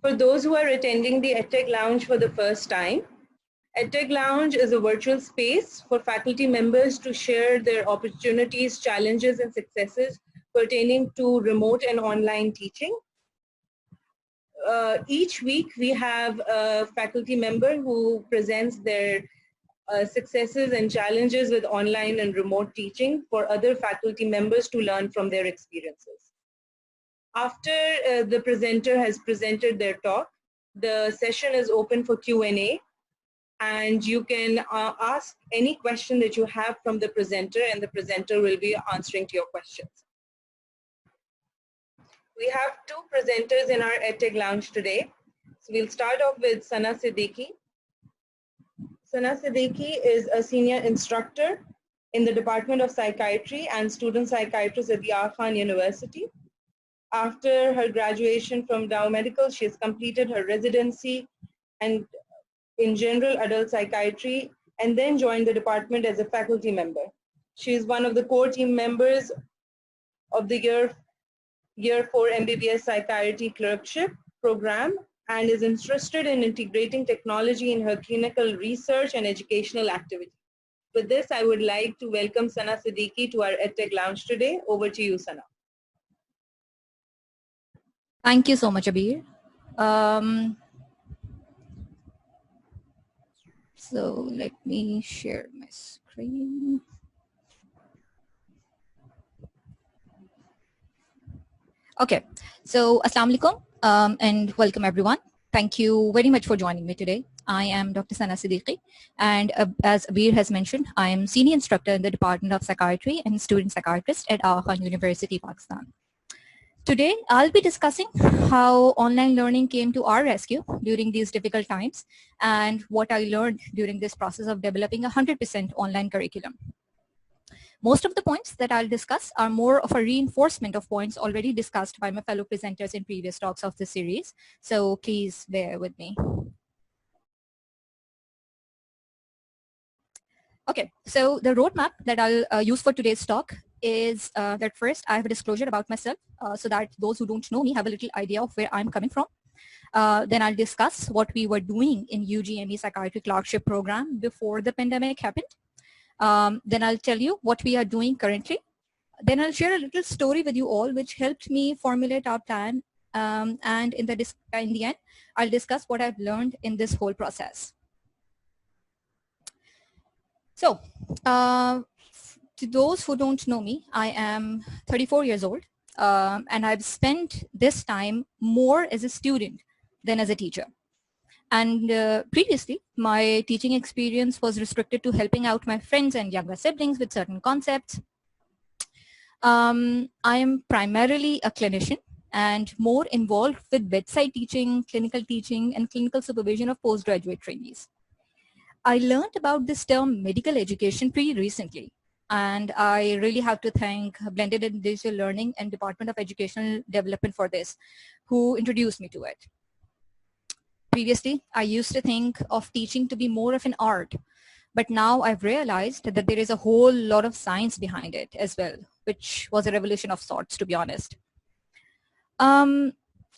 For those who are attending the EdTech Lounge for the first time, EdTech Lounge is a virtual space for faculty members to share their opportunities, challenges, and successes pertaining to remote and online teaching. Each week we have a faculty member who presents their successes and challenges with online and remote teaching for other faculty members to learn from their experiences. After the presenter has presented their talk, the session is open for Q&A, and you can ask any question that you have from the presenter, and the presenter will be answering to your questions. We have two presenters in our EdTech Lounge today. So we'll start off with Sana Siddiqui. Sana Siddiqui is a senior instructor in the Department of Psychiatry and student psychiatrist at the Aga Khan University. After her graduation from Dow Medical, she has completed her residency and in general adult psychiatry, and then joined the department as a faculty member. She is one of the core team members of the Year 4 MBBS Psychiatry Clerkship program and is interested in integrating technology in her clinical research and educational activities. With this, I would like to welcome Sana Siddiqui to our EdTech Lounge today. Over to you, Sana. Thank you so much, Abir. So let me share my screen. Okay, so Assalamu alaikum and welcome everyone. Thank you very much for joining me today. I am Dr. Sana Siddiqui, and as Abir has mentioned, I am senior instructor in the Department of Psychiatry and student psychiatrist at Aga Khan University, Pakistan. Today, I'll be discussing how online learning came to our rescue during these difficult times and what I learned during this process of developing a 100% online curriculum. Most of the points that I'll discuss are more of a reinforcement of points already discussed by my fellow presenters in previous talks of the series, so please bear with me. Okay, so the roadmap that I'll use for today's talk is that first I have a disclosure about myself so that those who don't know me have a little idea of where I'm coming from. Then I'll discuss what we were doing in UGME Psychiatry Clerkship Program before the pandemic happened. Then I'll tell you what we are doing currently. Then I'll share a little story with you all which helped me formulate our plan, and in the end, I'll discuss what I've learned in this whole process. So, to those who don't know me, I am 34 years old, and I've spent this time more as a student than as a teacher. And previously, my teaching experience was restricted to helping out my friends and younger siblings with certain concepts. I am primarily a clinician and more involved with bedside teaching, clinical teaching, and clinical supervision of postgraduate trainees. I learned about this term medical education pretty recently, and I really have to thank Blended and Digital Learning and Department of Educational Development for this, who introduced me to it. Previously, I used to think of teaching to be more of an art, but now I've realized that there is a whole lot of science behind it as well, which was a revolution of sorts, to be honest.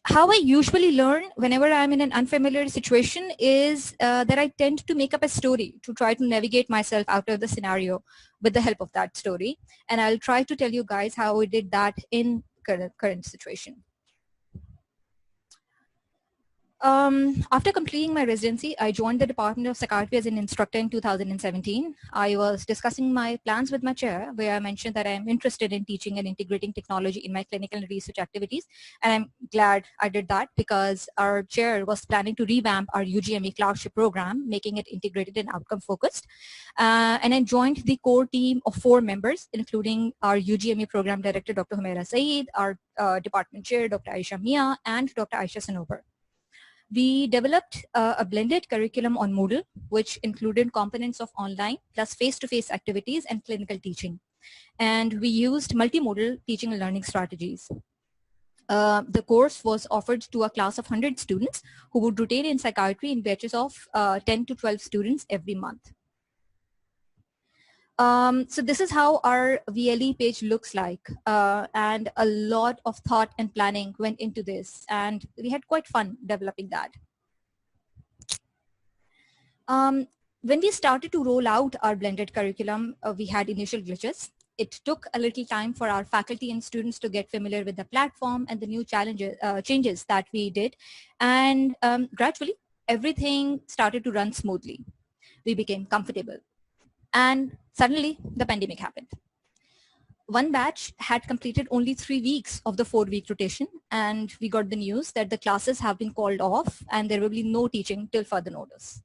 How I usually learn whenever I'm in an unfamiliar situation is that I tend to make up a story to try to navigate myself out of the scenario with the help of that story. And I'll try to tell you guys how I did that in current situation. After completing my residency, I joined the Department of Psychiatry as an instructor in 2017. I was discussing my plans with my chair, where I mentioned that I am interested in teaching and integrating technology in my clinical and research activities. And I'm glad I did that because our chair was planning to revamp our UGME clerkship program, making it integrated and outcome focused. And I joined the core team of 4 members, including our UGME program director, Dr. Humaira Saeed, our department chair, Dr. Aisha Mia, and Dr. Aisha Sanobar. We developed a blended curriculum on Moodle, which included components of online plus face-to-face activities and clinical teaching. And we used multimodal teaching and learning strategies. The course was offered to a class of 100 students who would rotate in psychiatry in batches of 10 to 12 students every month. So this is how our VLE page looks like, and a lot of thought and planning went into this, and we had quite fun developing that. When we started to roll out our blended curriculum, we had initial glitches. It took a little time for our faculty and students to get familiar with the platform and the new changes that we did, and gradually everything started to run smoothly. We became comfortable. And suddenly the pandemic happened. One batch had completed only 3 weeks of the 4-week rotation, and we got the news that the classes have been called off and there will be no teaching till further notice.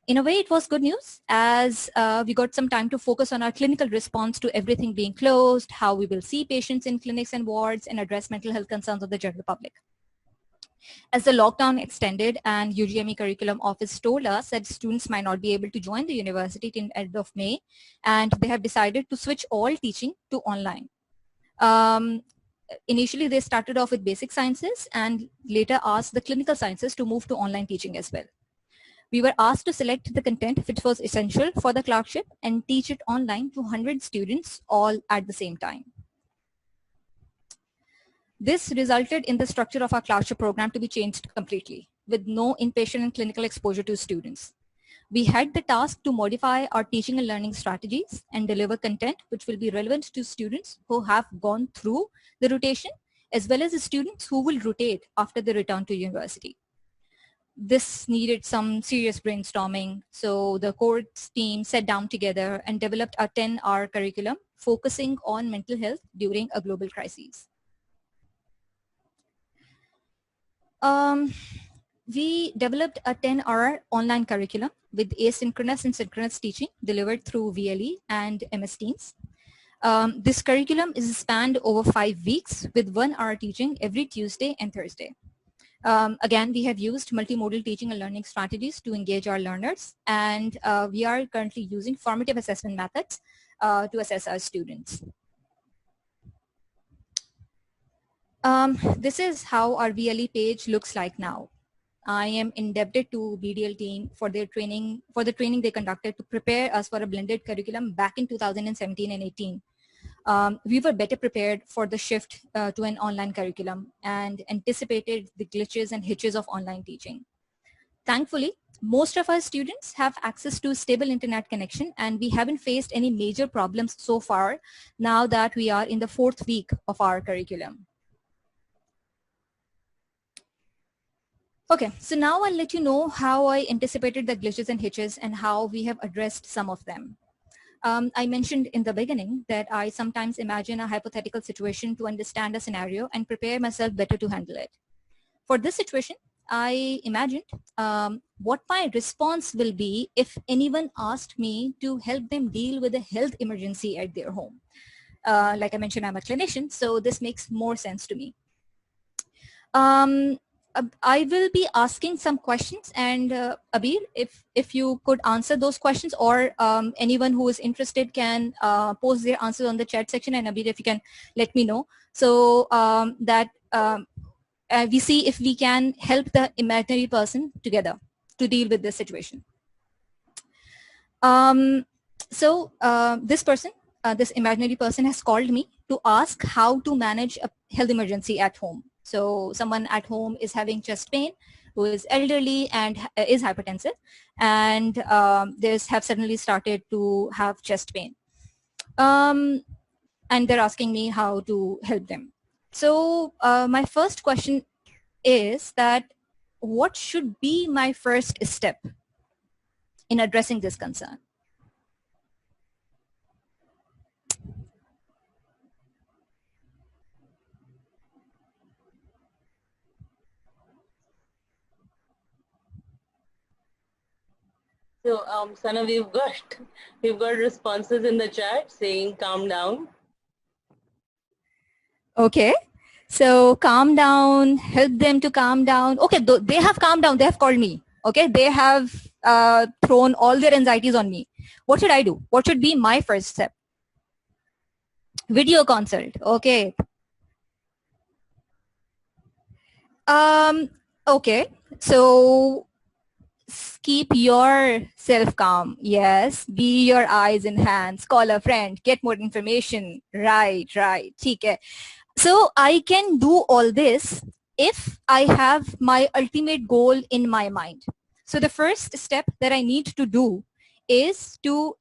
In a way, it was good news, as we got some time to focus on our clinical response to everything being closed, how we will see patients in clinics and wards, and address mental health concerns of the general public. As the lockdown extended and UGME Curriculum Office told us that students might not be able to join the university till end of May, and they have decided to switch all teaching to online. Initially, they started off with basic sciences and later asked the clinical sciences to move to online teaching as well. We were asked to select the content which was essential for the clerkship and teach it online to 100 students all at the same time. This resulted in the structure of our clerkship program to be changed completely, with no inpatient and clinical exposure to students. We had the task to modify our teaching and learning strategies and deliver content which will be relevant to students who have gone through the rotation, as well as the students who will rotate after the return to university. This needed some serious brainstorming, so the course team sat down together and developed a 10-hour curriculum focusing on mental health during a global crisis. We developed a 10-hour online curriculum with asynchronous and synchronous teaching delivered through VLE and MS Teams. This curriculum is spanned over 5 weeks with 1 hour teaching every Tuesday and Thursday. Again, we have used multimodal teaching and learning strategies to engage our learners, and we are currently using formative assessment methods to assess our students. This is how our VLE page looks like now. I am indebted to BDL team for the training they conducted to prepare us for a blended curriculum back in 2017 and 18. We were better prepared for the shift to an online curriculum and anticipated the glitches and hitches of online teaching. Thankfully, most of our students have access to stable internet connection, and we haven't faced any major problems so far now that we are in the 4th week of our curriculum. Okay, so now I'll let you know how I anticipated the glitches and hitches and how we have addressed some of them. I mentioned in the beginning that I sometimes imagine a hypothetical situation to understand a scenario and prepare myself better to handle it. For this situation, I imagined what my response will be if anyone asked me to help them deal with a health emergency at their home. Like I mentioned, I'm a clinician, so this makes more sense to me. I will be asking some questions, and Abir, if you could answer those questions, or anyone who is interested can post their answers on the chat section, and Abir, if you can let me know, so that we see if we can help the imaginary person together to deal with this situation. This imaginary person has called me to ask how to manage a health emergency at home. So someone at home is having chest pain, who is elderly and is hypertensive, and they have suddenly started to have chest pain. And they're asking me how to help them. So my first question is that what should be my first step in addressing this concern? So, Sana, we've got responses in the chat saying calm down. Okay. So calm down, help them to calm down. Okay, they have calmed down. They have called me. Okay, they have thrown all their anxieties on me. What should I do? What should be my first step? Video consult. Okay. Okay. So keep yourself calm. Yes, be your eyes and hands. Call a friend. Get more information. Right. ठीक है. So I can do all this if I have my ultimate goal in my mind. So the first step that I need to do is to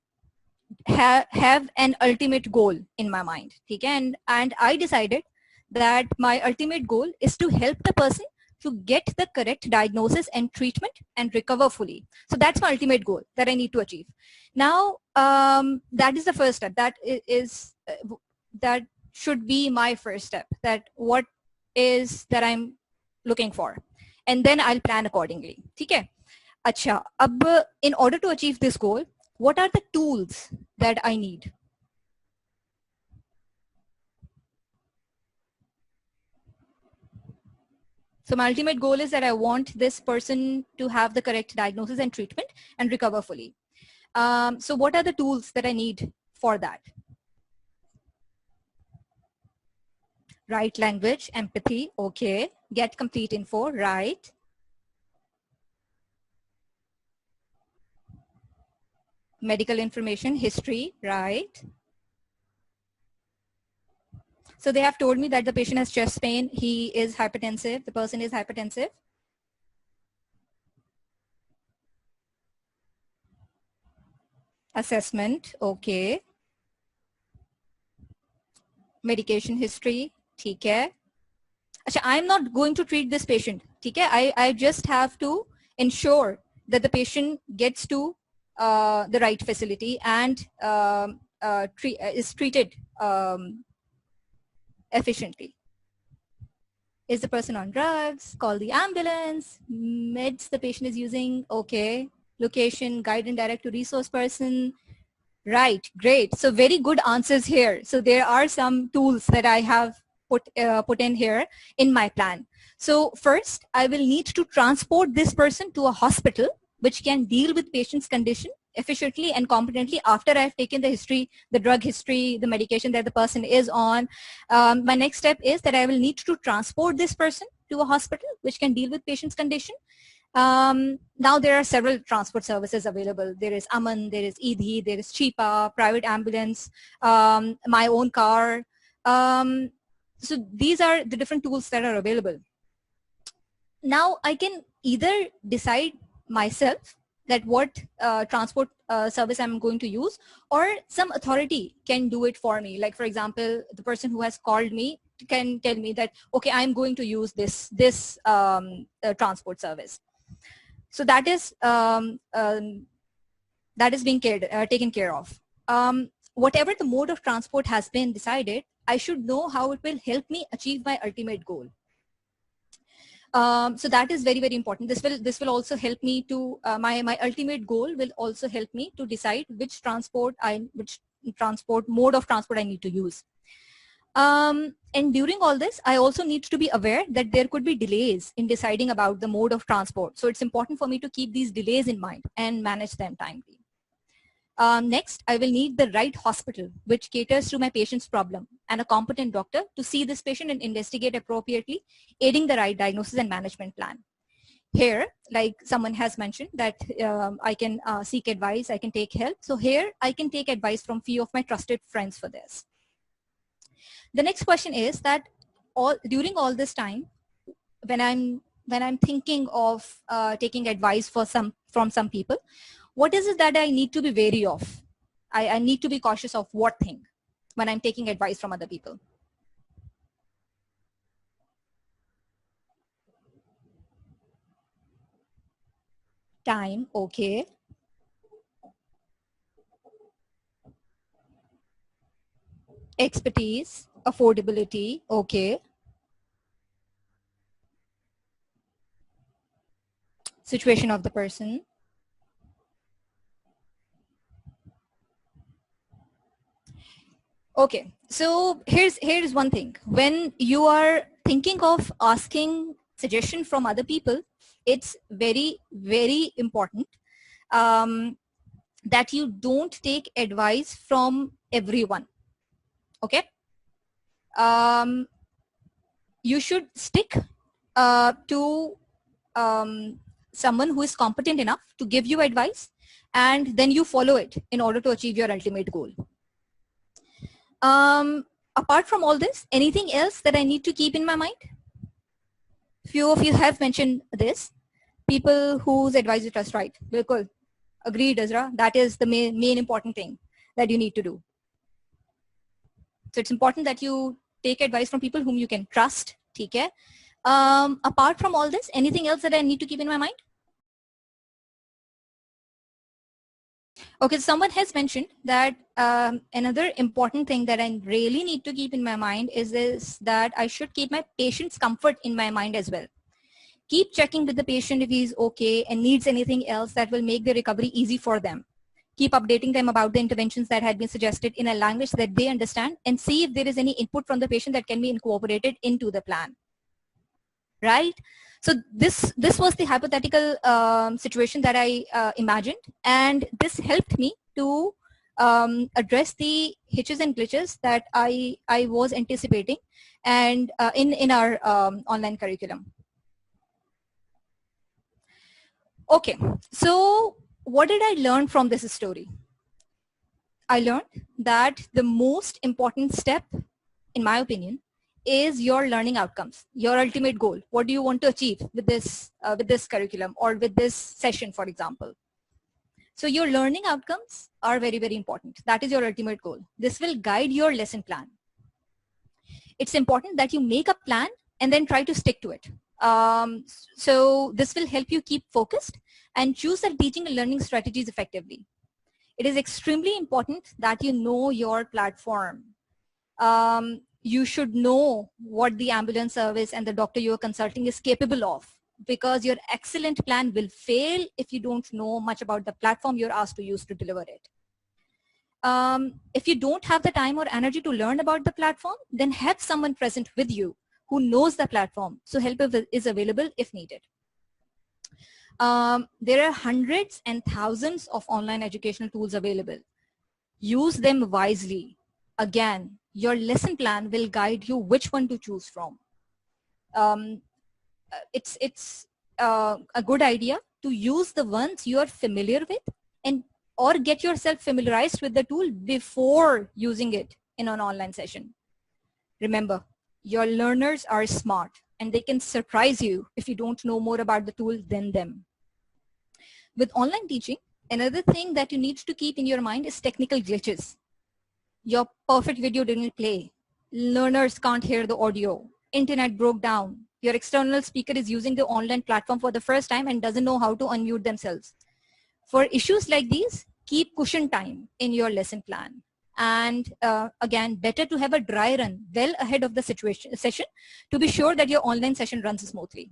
have an ultimate goal in my mind. Okay? And I decided that my ultimate goal is to help the person to get the correct diagnosis and treatment and recover fully. So that's my ultimate goal that I need to achieve. Now, that is the first step. That should be my first step. That what is that I'm looking for, and then I'll plan accordingly. Okay? Acha, ab, in order to achieve this goal, what are the tools that I need? So my ultimate goal is that I want this person to have the correct diagnosis and treatment and recover fully. So what are the tools that I need for that? Right language, empathy, okay. Get complete info, right. Medical information, history, right. So they have told me that the patient has chest pain, he is hypertensive, the person is hypertensive. Assessment, okay. Medication history, ठीक है. Achha, I'm not going to treat this patient, ठीक है. I just have to ensure that the patient gets to the right facility and is treated efficiently. Is the person on drugs? Call the ambulance. Meds the patient is using, okay. Location, guide and direct to resource person. Right, great. So very good answers here. So there are some tools that I have put in here in my plan. So first, I will need to transport this person to a hospital which can deal with patient's condition efficiently and competently after I've taken the history, the drug history, the medication that the person is on. My next step is that I will need to transport this person to a hospital which can deal with patient's condition. Now there are several transport services available. There is Aman, there is Eidhi, there is Chipa, private ambulance, my own car. So these are the different tools that are available. Now I can either decide myself that what transport service I'm going to use, or some authority can do it for me. Like for example, the person who has called me can tell me that, okay, I'm going to use this transport service. So that is being taken care of. Whatever the mode of transport has been decided, I should know how it will help me achieve my ultimate goal. So that is very, very important. This will also help me to my ultimate goal will also help me to decide which mode of transport I need to use. And during all this, I also need to be aware that there could be delays in deciding about the mode of transport. So it's important for me to keep these delays in mind and manage them timely. Next, I will need the right hospital which caters to my patient's problem and a competent doctor to see this patient and investigate appropriately, aiding the right diagnosis and management plan. Here, like someone has mentioned that I can seek advice, I can take help. So here I can take advice from few of my trusted friends for this. The next question is that during all this time, when I'm thinking of taking advice from some people, what is it that I need to be wary of? I need to be cautious of what thing when I'm taking advice from other people? Time, okay. Expertise, affordability, okay. Situation of the person. Okay, so here's one thing. When you are thinking of asking suggestion from other people, it's very, very important that you don't take advice from everyone. Okay, you should stick to someone who is competent enough to give you advice, and then you follow it in order to achieve your ultimate goal. Apart from all this, anything else that I need to keep in my mind? Few of you have mentioned this. People whose advice you trust, right? Bilkul. Agreed, Azra. That is the main important thing that you need to do. So it's important that you take advice from people whom you can trust. Okay? Apart from all this, anything else that I need to keep in my mind? Okay, someone has mentioned that another important thing that I really need to keep in my mind is that I should keep my patient's comfort in my mind as well. Keep checking with the patient if he's okay and needs anything else that will make the recovery easy for them. Keep updating them about the interventions that had been suggested in a language that they understand, and see if there is any input from the patient that can be incorporated into the plan. Right? So this was the hypothetical situation that I imagined, and this helped me to address the hitches and glitches that I was anticipating and in our online curriculum. Okay, so what did I learn from this story? I learned that the most important step, in my opinion, is your learning outcomes, your ultimate goal. What do you want to achieve with this curriculum or with this session, for example? So your learning outcomes are very, very important. That is your ultimate goal. This will guide your lesson plan. It's important that you make a plan and then try to stick to it. So this will help you keep focused and choose the teaching and learning strategies effectively. It is extremely important that you know your platform. You should know what the ambulance service and the doctor you're consulting is capable of, because your excellent plan will fail if you don't know much about the platform you're asked to use to deliver it. If you don't have the time or energy to learn about the platform, then have someone present with you who knows the platform, so help is available if needed. There are hundreds and thousands of online educational tools available. Use them wisely. Again, your lesson plan will guide you which one to choose from. It's a good idea to use the ones you are familiar with, or get yourself familiarized with the tool before using it in an online session. Remember, your learners are smart and they can surprise you if you don't know more about the tool than them. With online teaching, another thing that you need to keep in your mind is technical glitches. Your perfect video didn't play. Learners can't hear the audio. Internet broke down. Your external speaker is using the online platform for the first time and doesn't know how to unmute themselves. For issues like these, keep cushion time in your lesson plan. And again, better to have a dry run well ahead of the session to be sure that your online session runs smoothly.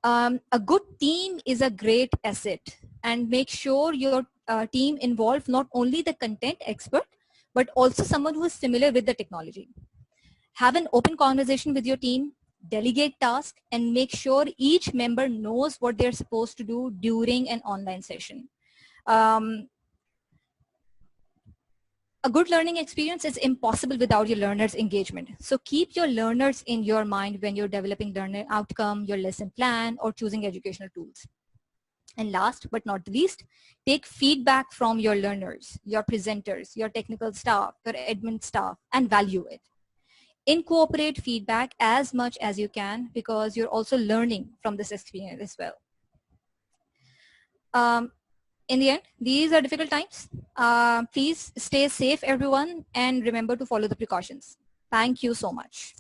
A good team is a great asset, and make sure your team involve not only the content expert, but also someone who is familiar with the technology. Have an open conversation with your team, delegate tasks, and make sure each member knows what they're supposed to do during an online session. A good learning experience is impossible without your learners' engagement. So keep your learners in your mind when you're developing learning outcome, your lesson plan, or choosing educational tools. And last but not the least, take feedback from your learners, your presenters, your technical staff, your admin staff, and value it. Incorporate feedback as much as you can, because you're also learning from this experience as well. In the end, these are difficult times. Please stay safe, everyone, and remember to follow the precautions. Thank you so much.